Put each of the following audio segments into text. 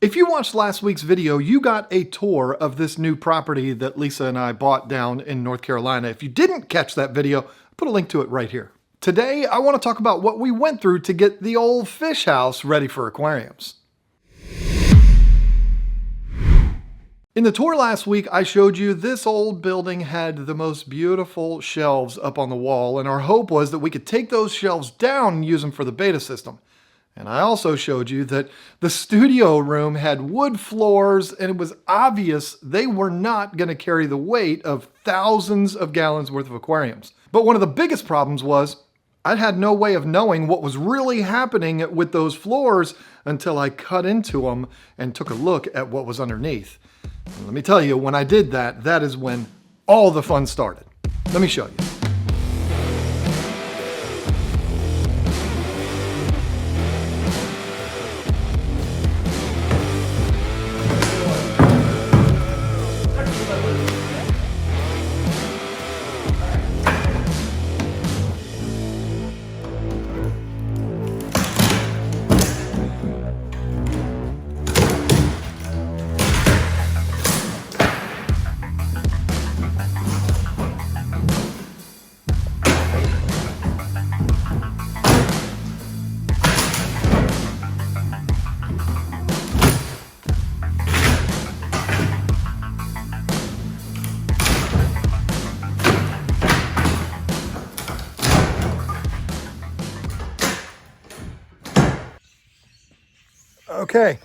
If you watched last week's video, you got a tour of this new property that Lisa and I bought down in North Carolina. If you didn't catch that video, I'll put a link to it right here. Today, I want to talk about what we went through to get the old fish house ready for aquariums. In the tour last week, I showed you this old building had the most beautiful shelves up on the wall, and our hope was that we could take those shelves down and use them for the beta system. And I also showed you that the studio room had wood floors, and it was obvious they were not going to carry the weight of thousands of gallons worth of aquariums. But one of the biggest problems was I had no way of knowing what was really happening with those floors until I cut into them and took a look at what was underneath. And let me tell you, when I did that, that is when all the fun started. Let me show you. Okay.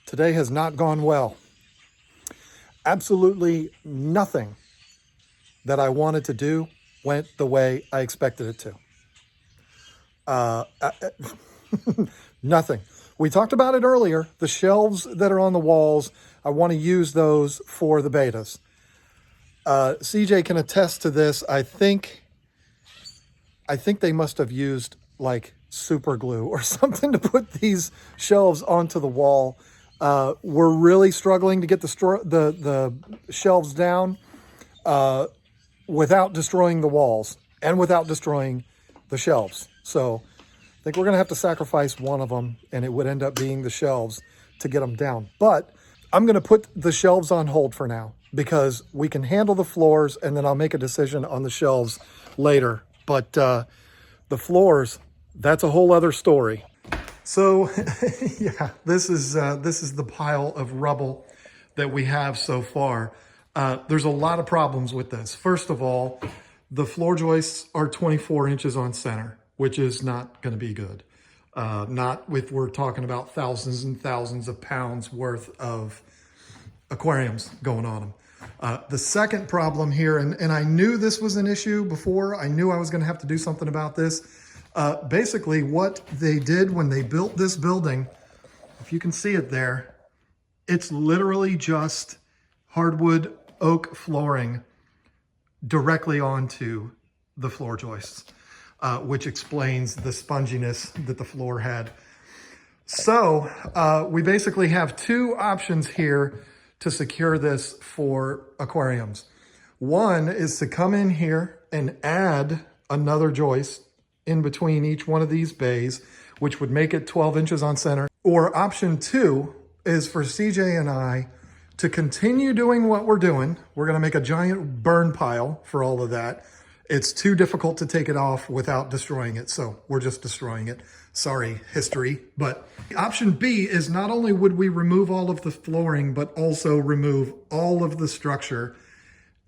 Today has not gone well. Absolutely nothing that I wanted to do went the way I expected it to. Nothing. We talked about it earlier. The shelves that are on the walls, I want to use those for the betas. CJ can attest to this. I think they must have used like super glue or something to put these shelves onto the wall. We're really struggling to get the shelves down without destroying the walls and without destroying the shelves. So I think we're going to have to sacrifice one of them, and it would end up being the shelves to get them down. But I'm going to put the shelves on hold for now because we can handle the floors, and then I'll make a decision on the shelves later. But the floors, that's a whole other story. So yeah, this is the pile of rubble that we have so far. There's a lot of problems with this. First of all, the floor joists are 24 inches on center, which is not going to be good. Not if we're talking about thousands and thousands of pounds worth of aquariums going on them. The second problem here, and I knew this was an issue before, I knew I was going to have to do something about this. Basically what they did when they built this building, if you can see it there, it's literally just hardwood oak flooring directly onto the floor joists, which explains the sponginess that the floor had. So we basically have two options here to secure this for aquariums. One is to come in here and add another joist in between each one of these bays, which would make it 12 inches on center. Or option two is for CJ and I to continue doing what we're doing. We're gonna make a giant burn pile for all of that. It's too difficult to take it off without destroying it, so we're just destroying it. Sorry, history. But option B is not only would we remove all of the flooring, but also remove all of the structure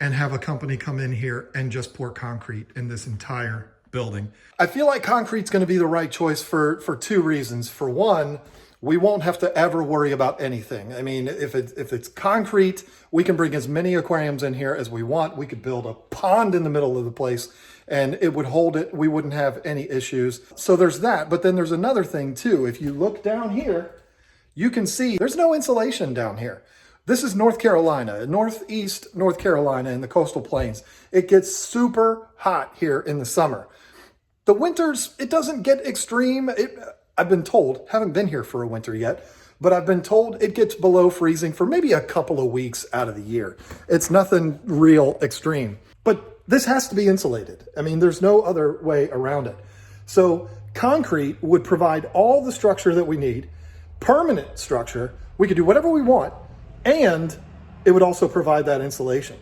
and have a company come in here and just pour concrete in this entire building. I feel like concrete's going to be the right choice for two reasons. For one, we won't have to ever worry about anything. I mean, if it's concrete, we can bring as many aquariums in here as we want. We could build a pond in the middle of the place and it would hold it. We wouldn't have any issues. So there's that. But then there's another thing too. If you look down here, you can see there's no insulation down here. This is North Carolina, northeast North Carolina in the coastal plains. It gets super hot here in the summer. The winters, it doesn't get extreme. I've been told, haven't been here for a winter yet, but I've been told it gets below freezing for maybe a couple of weeks out of the year. It's nothing real extreme, but this has to be insulated. I mean, there's no other way around it. So Concrete would provide all the structure that we need, permanent structure. We could do whatever we want, and it would also provide that insulation.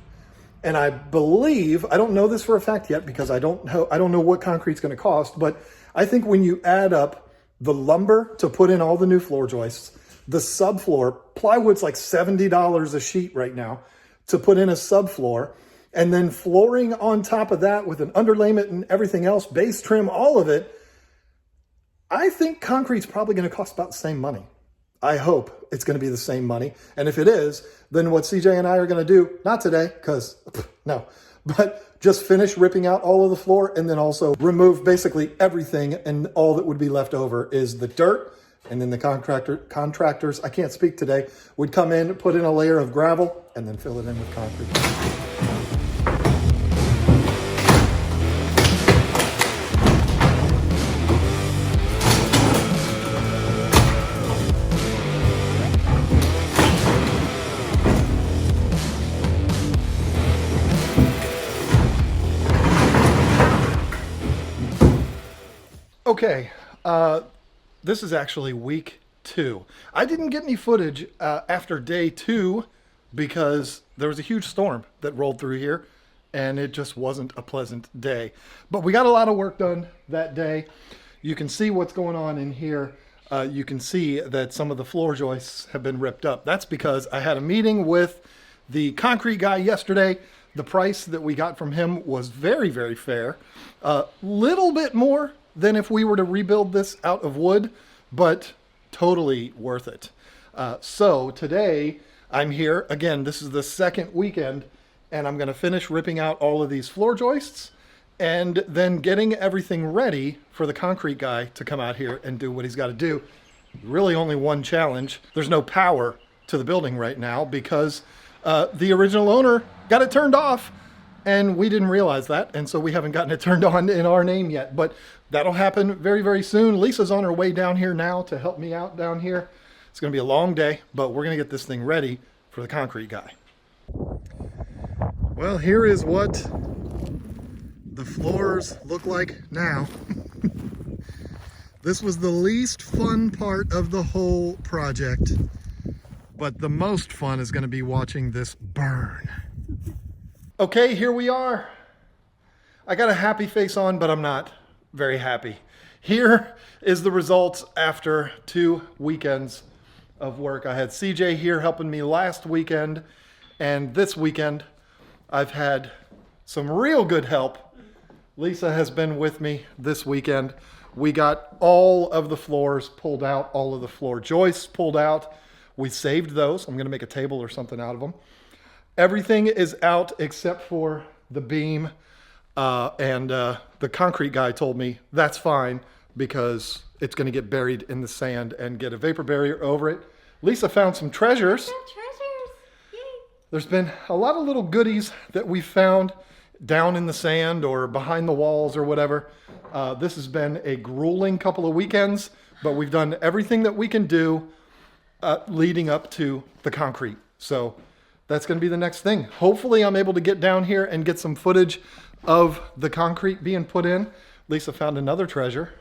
And I believe, I don't know this for a fact yet because I don't know what concrete's going to cost, but I think when you add up the lumber to put in all the new floor joists, the subfloor, plywood's like $70 a sheet right now to put in a subfloor, and then flooring on top of that with an underlayment and everything else, base trim, all of it, I think concrete's probably going to cost about the same money. I hope it's going to be the same money. And if it is, then what CJ and I are going to do, not today, because no, but just finish ripping out all of the floor and then also remove basically everything, and all that would be left over is the dirt. And then the contractors, I can't speak today, would come in, put in a layer of gravel, and then fill it in with concrete. Okay, this is actually week 2. I didn't get any footage after day 2 because there was a huge storm that rolled through here and it just wasn't a pleasant day. But we got a lot of work done that day. You can see what's going on in here. You can see that some of the floor joists have been ripped up. That's because I had a meeting with the concrete guy yesterday. The price that we got from him was very, very fair. A little bit more than if we were to rebuild this out of wood, but totally worth it. So today I'm here, again, this is the second weekend, and I'm gonna finish ripping out all of these floor joists and then getting everything ready for the concrete guy to come out here and do what he's gotta do. Really only one challenge. There's no power to the building right now because the original owner got it turned off, and we didn't realize that, and so we haven't gotten it turned on in our name yet. But that'll happen very, very soon. Lisa's on her way down here now to help me out down here. It's gonna be a long day, but we're gonna get this thing ready for the concrete guy. Well, here is what the floors look like now. This was the least fun part of the whole project, but the most fun is gonna be watching this burn. Okay, here we are. I got a happy face on, but I'm not very happy. Here is the results after 2 weekends of work. I had CJ here helping me last weekend, and this weekend I've had some real good help. Lisa has been with me this weekend. We got all of the floors pulled out, all of the floor joists pulled out. We saved those. I'm gonna make a table or something out of them. Everything is out except for the beam, and the concrete guy told me that's fine because it's going to get buried in the sand and get a vapor barrier over it. Lisa found some treasures. Yay. There's been a lot of little goodies that we found down in the sand or behind the walls or whatever. This has been a grueling couple of weekends, but we've done everything that we can do leading up to the concrete. So that's going to be the next thing. Hopefully I'm able to get down here and get some footage of the concrete being put in. Lisa found another treasure.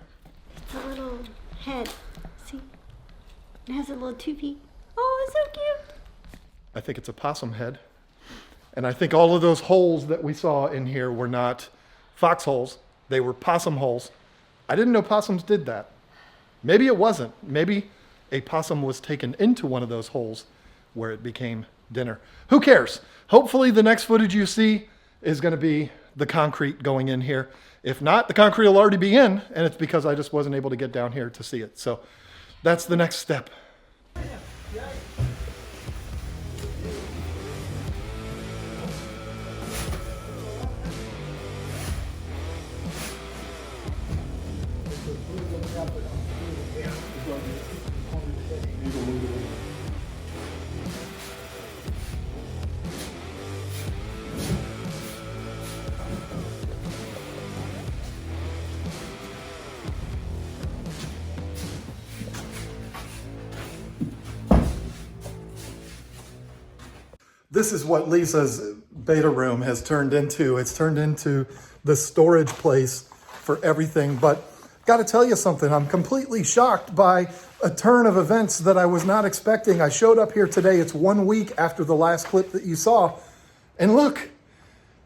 It's a little head. See? It has a little toothy. Oh, it's so cute. I think it's a possum head. And I think all of those holes that we saw in here were not foxholes. They were possum holes. I didn't know possums did that. Maybe it wasn't. Maybe a possum was taken into one of those holes where it became dinner. Who cares? Hopefully the next footage you see is going to be the concrete going in here. If not, the concrete will already be in, and it's because I just wasn't able to get down here to see it. So that's the next step. This is what Lisa's beta room has turned into. It's turned into the storage place for everything. But got to tell you something. I'm completely shocked by a turn of events that I was not expecting. I showed up here today. It's 1 week after the last clip that you saw. And look,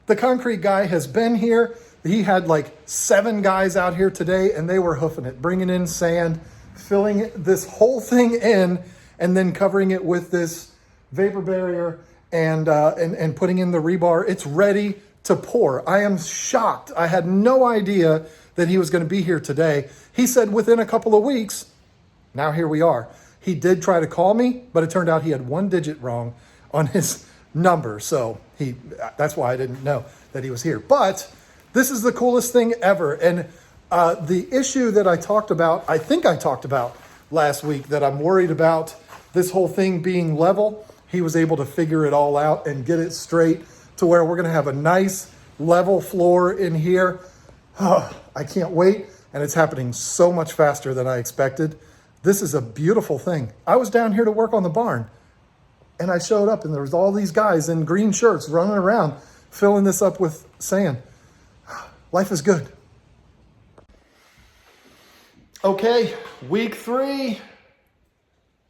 the concrete guy has been here. He had like 7 guys out here today, and they were hoofing it, bringing in sand, filling this whole thing in, and then covering it with this vapor barrier and putting in the rebar. It's ready to pour. I am shocked. I had no idea that he was going to be here today. He said within a couple of weeks. Now here we are. He did try to call me, but it turned out he had 1 digit wrong on his number. So that's why I didn't know that he was here. But this is the coolest thing ever. And the issue that I talked about, I think I talked about last week, that I'm worried about this whole thing being level. He was able to figure it all out and get it straight to where we're going to have a nice level floor in here. Oh, I can't wait. And it's happening so much faster than I expected. This is a beautiful thing. I was down here to work on the barn, and I showed up and there was all these guys in green shirts running around filling this up with sand. Life is good. Okay, week 3.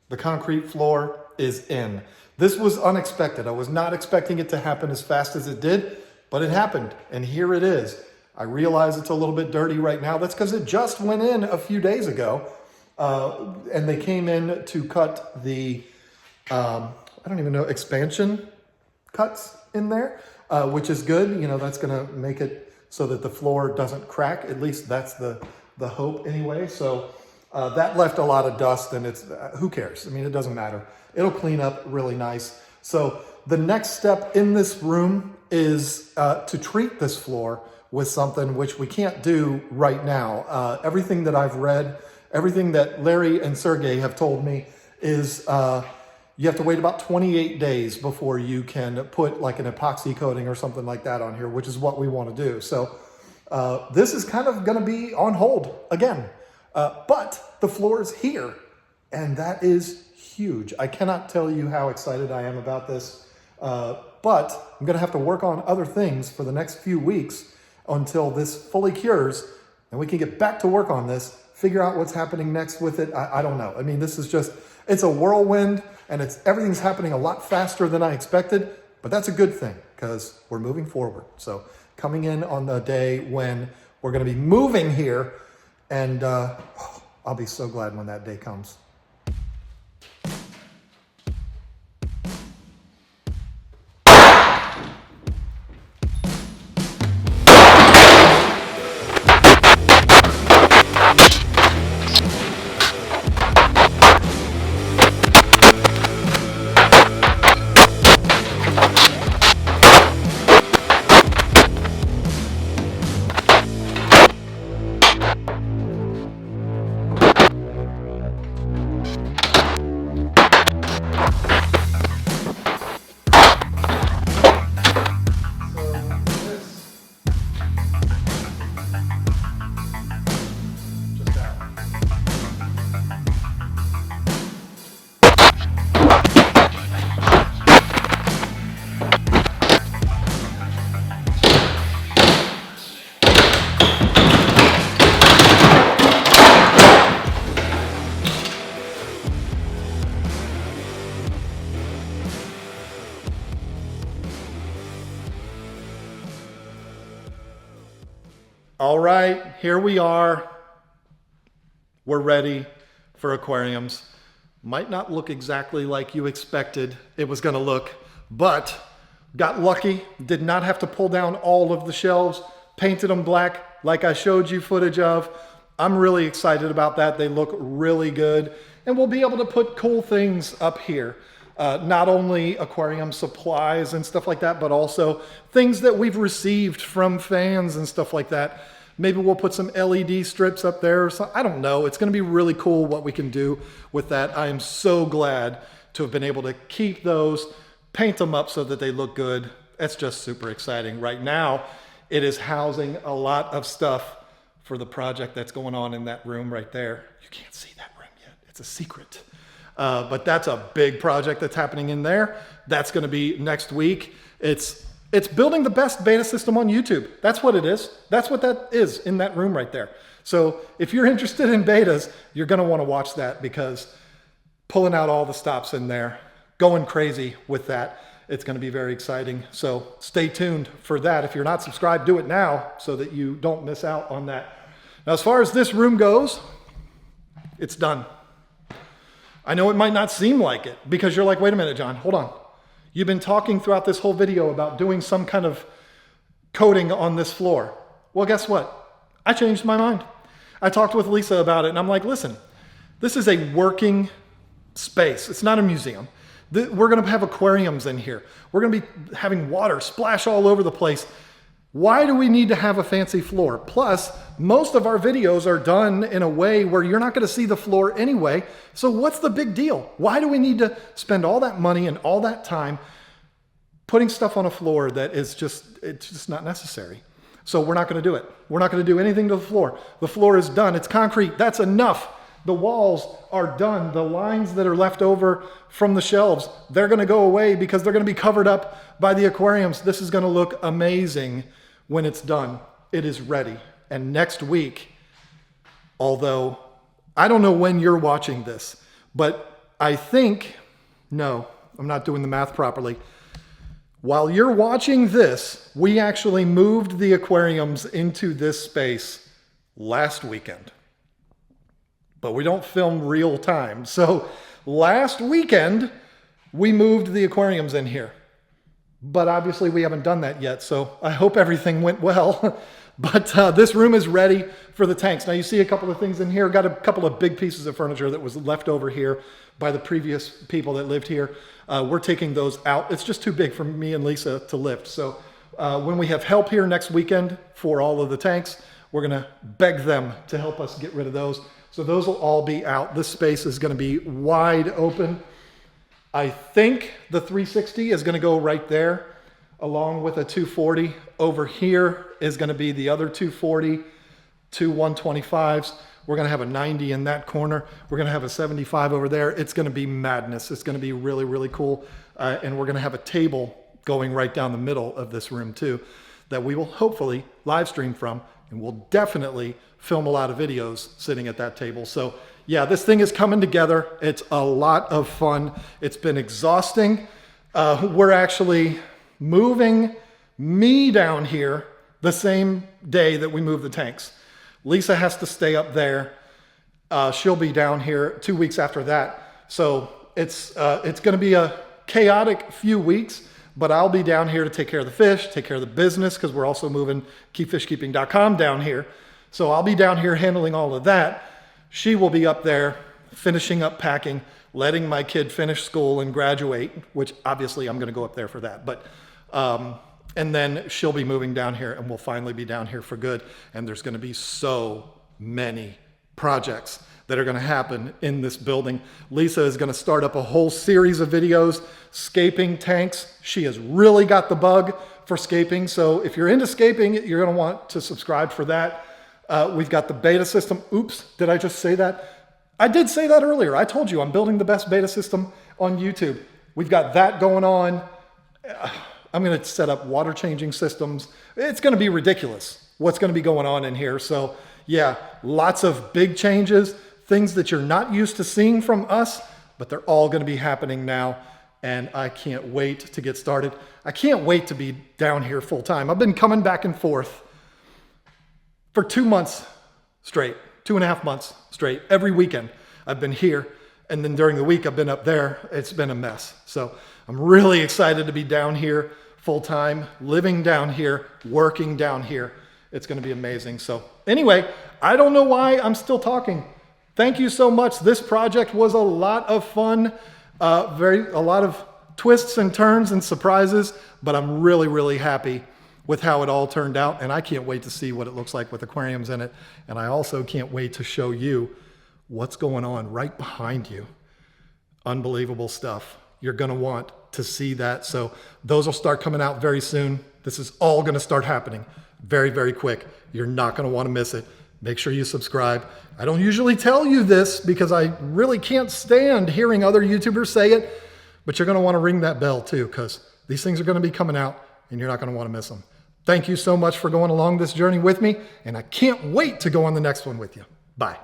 The concrete floor is in. This was unexpected. I was not expecting it to happen as fast as it did, but it happened, and here it is. I realize it's a little bit dirty right now. That's because it just went in a few days ago, and they came in to cut the, I don't even know, expansion cuts in there, which is good. You know, that's going to make it so that the floor doesn't crack. At least that's the hope anyway. So that left a lot of dust, and it's who cares? I mean, it doesn't matter. It'll clean up really nice. So the next step in this room is to treat this floor with something which we can't do right now. Everything that I've read, everything that Larry and Sergey have told me is you have to wait about 28 days before you can put like an epoxy coating or something like that on here, which is what we want to do. So this is kind of going to be on hold again, but the floor is here, and that is huge. I cannot tell you how excited I am about this, but I'm going to have to work on other things for the next few weeks until this fully cures, and we can get back to work on this, figure out what's happening next with it. I don't know. I mean, this is just, it's a whirlwind, and everything's happening a lot faster than I expected, but that's a good thing because we're moving forward. So coming in on the day when we're going to be moving here, and I'll be so glad when that day comes. All right, here we are. We're ready for aquariums. Might not look exactly like you expected it was going to look, but got lucky. Did not have to pull down all of the shelves, painted them black like I showed you footage of. I'm really excited about that. They look really good, and we'll be able to put cool things up here. Not only aquarium supplies and stuff like that, but also things that we've received from fans and stuff like that. Maybe we'll put some LED strips up there or something. I don't know. It's going to be really cool what we can do with that. I am so glad to have been able to keep those, paint them up so that they look good. It's just super exciting. Right now, it is housing a lot of stuff for the project that's going on in that room right there. You can't see that room yet. It's a secret. But that's a big project that's happening in there. That's going to be next week. It's It's building the best beta system on YouTube. That's what it is. That's what that is in that room right there. So if you're interested in betas, you're going to want to watch that, because pulling out all the stops in there, going crazy with that, it's going to be very exciting. So stay tuned for that. If you're not subscribed, do it now so that you don't miss out on that. Now, as far as this room goes, it's done. I know it might not seem like it, because you're like, wait a minute, John, hold on. You've been talking throughout this whole video about doing some kind of coating on this floor. Well, guess what? I changed my mind. I talked with Lisa about it, and I'm like, listen, this is a working space. It's not a museum. We're going to have aquariums in here. We're going to be having water splash all over the place. Why do we need to have a fancy floor? Plus, most of our videos are done in a way where you're not going to see the floor anyway. So what's the big deal? Why do we need to spend all that money and all that time putting stuff on a floor that is it's just not necessary? So we're not going to do it. We're not going to do anything to the floor. The floor is done. It's concrete. That's enough. The walls are done. The lines that are left over from the shelves, they're going to go away because they're going to be covered up by the aquariums. This is going to look amazing when it's done. It is ready. And next week, although I don't know when you're watching this, but I think, no, I'm not doing the math properly. While you're watching this, we actually moved the aquariums into this space last weekend. But we don't film real time. So last weekend, we moved the aquariums in here. But obviously we haven't done that yet. So I hope everything went well. But this room is ready for the tanks. Now you see a couple of things in here. Got a couple of big pieces of furniture that was left over here by the previous people that lived here. We're taking those out. It's just too big for me and Lisa to lift. So when we have help here next weekend for all of the tanks, we're going to beg them to help us get rid of those. So those will all be out. This space is going to be wide open. I think the 360 is going to go right there along with a 240. Over here is going to be the other 240, two 125s. We're going to have a 90 in that corner. We're going to have a 75 over there. It's going to be madness. It's going to be really, really cool. And we're going to have a table going right down the middle of this room too, that we will hopefully live stream from, and we'll definitely film a lot of videos sitting at that table. So yeah, this thing is coming together. It's a lot of fun. It's been exhausting. We're actually moving me down here the same day that we move the tanks. Lisa has to stay up there. She'll be down here 2 weeks after that. So it's going to be a chaotic few weeks, but I'll be down here to take care of the fish, take care of the business, because we're also moving keepfishkeeping.com down here. So I'll be down here handling all of that. She will be up there finishing up packing, letting my kid finish school and graduate, which obviously I'm going to go up there for that. But and then she'll be moving down here, and we'll finally be down here for good. And there's going to be so many projects that are going to happen in this building. Lisa is going to start up a whole series of videos, scaping tanks. She has really got the bug for scaping. So if you're into scaping, you're going to want to subscribe for that. We've got the beta system. Oops, did I just say that? I did say that earlier. I told you I'm building the best beta system on YouTube. We've got that going on. I'm going to set up water changing systems. It's going to be ridiculous what's going to be going on in here. So yeah, lots of big changes, things that you're not used to seeing from us, but they're all going to be happening now. And I can't wait to get started. I can't wait to be down here full time. I've been coming back and forth for 2 months straight, 2.5 months straight. Every weekend I've been here. And then during the week I've been up there. It's been a mess. So I'm really excited to be down here full time, living down here, working down here. It's going to be amazing. So anyway, I don't know why I'm still talking. Thank you so much. This project was a lot of fun. A lot of twists and turns and surprises, but I'm really, really happy with how it all turned out. And I can't wait to see what it looks like with aquariums in it. And I also can't wait to show you what's going on right behind you. Unbelievable stuff. You're going to want to see that. So those will start coming out very soon. This is all going to start happening very, very quick. You're not going to want to miss it. Make sure you subscribe. I don't usually tell you this because I really can't stand hearing other YouTubers say it, but you're going to want to ring that bell too, because these things are going to be coming out and you're not going to want to miss them. Thank you so much for going along this journey with me, and I can't wait to go on the next one with you. Bye.